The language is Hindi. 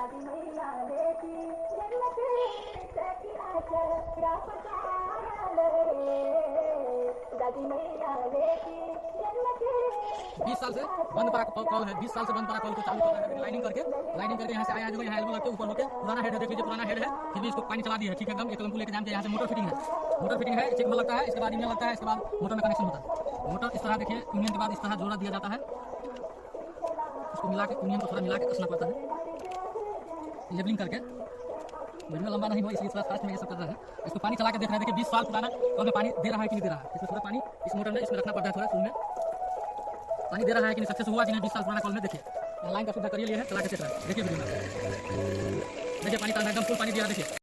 20 साल से बंद पड़ा कॉल है, 20 साल से बंद पड़ा कॉल को चालू करना है। लाइनिंग करके यहाँ से आया जो यहाँ एल्बो लगते ऊपर होकर पुराना हेड है, देख लीजिए पुराना हेड है, फिर भी इसको पानी चला दिया है। ठीक है, एकदम एक लंबू लेके जाम के यहाँ से मोटर फिटिंग है, चेक में लगता है, इसके बाद इंजन लगता है, इसके बाद मोटर में कनेक्शन होता है। मोटर इस तरह देखिए, यूनियन के बाद इस तरह जोड़ा दिया जाता है, इसको मिला के यूनियन को थोड़ा मिला के कसना पड़ता है लेबलिंग करके। वीडियो लंबा नहीं हो इसलिए थोड़ा फास्ट में ये सब कर रहा है। इसको पानी चला के देख रहे हैं, देखिए 20 साल पुराना कल में पानी दे रहा है कि नहीं दे रहा है। इसमें थोड़ा पानी इस मोटर में इसमें रखना पड़ता है, थोड़ा शुरू में पानी दे रहा है कि नहीं, सक्सेस हुआ कि नहीं 20 साल पुराना कॉल में। देखिए लाइन का सुविधा करिए लिए है, चला के चेक करें, देखिए वीडियो में देखिए पानी का एकदम फुल पानी दिया, देखिए।